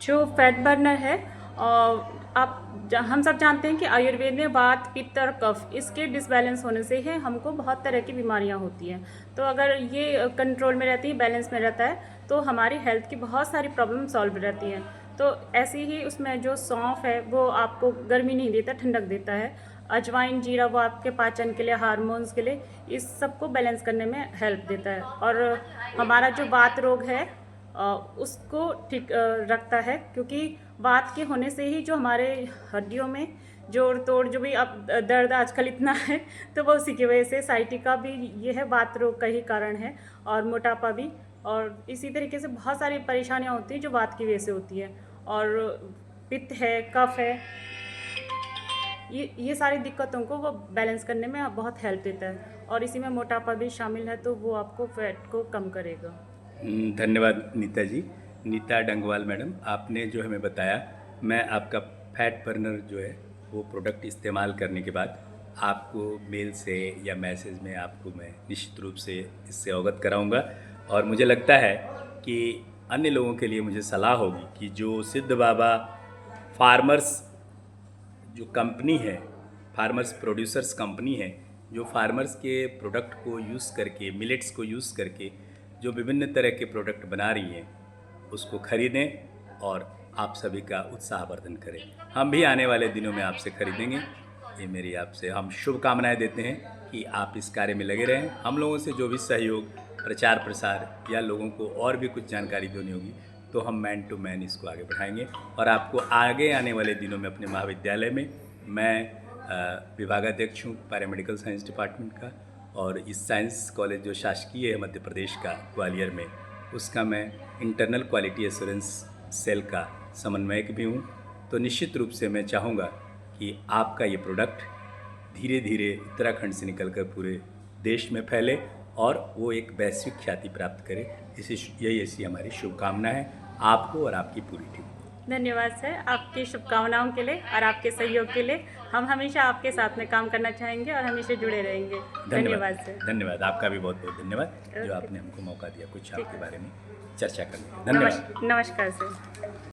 जो fat burner है हम सब जानते हैं कि आयुर्वेद में वात पित्त और कफ इसके डिसबैलेंस होने से ही हमको बहुत तरह की बीमारियां होती हैं। तो अगर ये कंट्रोल में रहती है, बैलेंस में रहता है, तो हमारी हेल्थ की बहुत सारी प्रॉब्लम सॉल्व रहती हैं। तो ऐसे ही उसमें जो सौंफ है वो आपको गर्मी नहीं देता, ठंडक देता है। अजवाइन जीरा वो आपके पाचन के लिए, हार्मोन्स के लिए, इस सब को बैलेंस करने में हेल्प देता है। और हमारा जो वात रोग है उसको ठीक रखता है, क्योंकि वात के होने से ही जो हमारे हड्डियों में जोड़ तोड़ जो भी अब दर्द आजकल इतना है, तो वो उसी की वजह से साइटिका भी ये है, वात रोग का ही कारण है। और मोटापा भी, और इसी तरीके से बहुत सारी परेशानियां होती हैं जो वात की वजह से होती है। और पित्त है, कफ है, ये सारी दिक्कतों को वो बैलेंस करने में बहुत हेल्प देता है। और इसी में मोटापा भी शामिल है, तो वो आपको फैट को कम करेगा। धन्यवाद नीता जी। नीता डंगवाल मैडम, आपने जो हमें बताया, मैं आपका फैट बर्नर जो है वो प्रोडक्ट इस्तेमाल करने के बाद आपको मेल से या मैसेज में आपको मैं निश्चित रूप से इससे अवगत कराऊंगा। और मुझे लगता है कि अन्य लोगों के लिए मुझे सलाह होगी कि जो सिद्ध बाबा फार्मर्स जो कंपनी है, फार्मर्स प्रोड्यूसर्स कंपनी है, जो फार्मर्स के प्रोडक्ट को यूज़ करके, मिलेट्स को यूज़ करके जो विभिन्न तरह के प्रोडक्ट बना रही हैं, उसको खरीदें और आप सभी का उत्साहवर्धन करें। हम भी आने वाले दिनों में आपसे खरीदेंगे। ये मेरी आपसे हम शुभकामनाएं देते हैं कि आप इस कार्य में लगे रहें। हम लोगों से जो भी सहयोग, प्रचार प्रसार या लोगों को और भी कुछ जानकारी देनी होगी, तो हम मैन टू मैन इसको आगे बढ़ाएंगे। और आपको आगे आने वाले दिनों में अपने महाविद्यालय में मैं विभागाध्यक्ष हूँ पैरामेडिकल साइंस डिपार्टमेंट का, और इस साइंस कॉलेज जो शासकीय है मध्य प्रदेश का ग्वालियर में, उसका मैं इंटरनल क्वालिटी एश्योरेंस सेल का समन्वयक भी हूँ। तो निश्चित रूप से मैं चाहूँगा कि आपका ये प्रोडक्ट धीरे धीरे उत्तराखंड से निकलकर पूरे देश में फैले और वो एक वैश्विक ख्याति प्राप्त करे। यही ऐसी हमारी शुभकामना है आपको और आपकी पूरी टीम। धन्यवाद सर, आपकी शुभकामनाओं के लिए और आपके सहयोग के लिए। हम हमेशा आपके साथ में काम करना चाहेंगे और हमेशा जुड़े रहेंगे। धन्यवाद सर। धन्यवाद, आपका भी बहुत बहुत धन्यवाद जो ओके। आपने हमको मौका दिया कुछ आपके बारे में चर्चा करने का। धन्यवाद। नमस्कार सर।